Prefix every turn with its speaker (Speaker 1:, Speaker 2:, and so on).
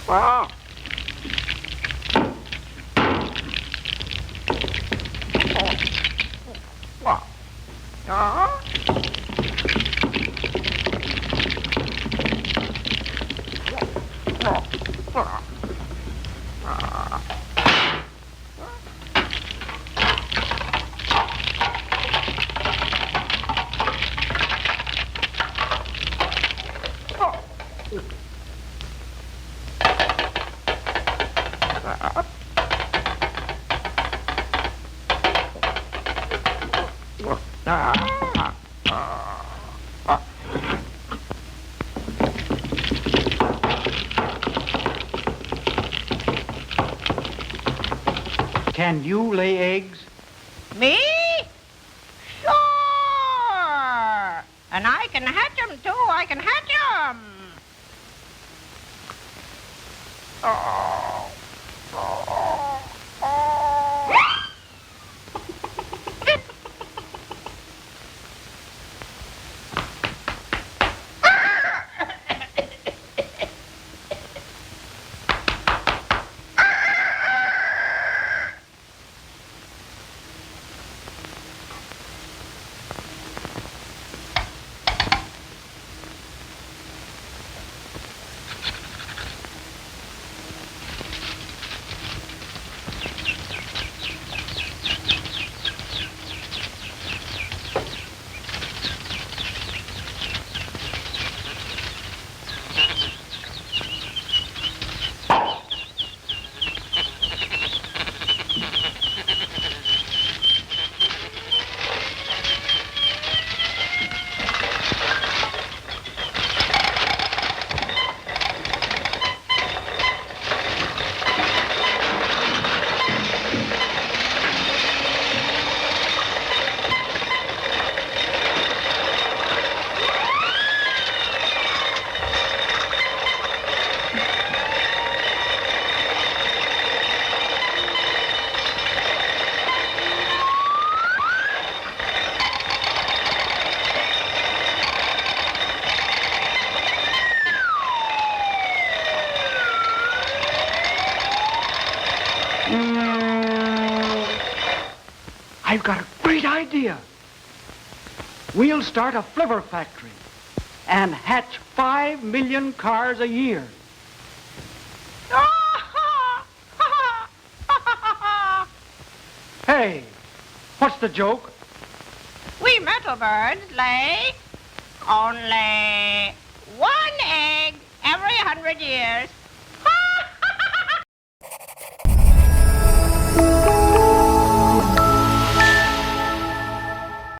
Speaker 1: Wow. Wow.
Speaker 2: Can you lay eggs?
Speaker 3: Me? Sure. And I can hatch them, too. I can hatch them.
Speaker 2: I've got a great idea. We'll start a flivver factory and hatch 5 million cars a year. Hey, what's the joke?
Speaker 3: We metal birds lay only one egg every 100 years.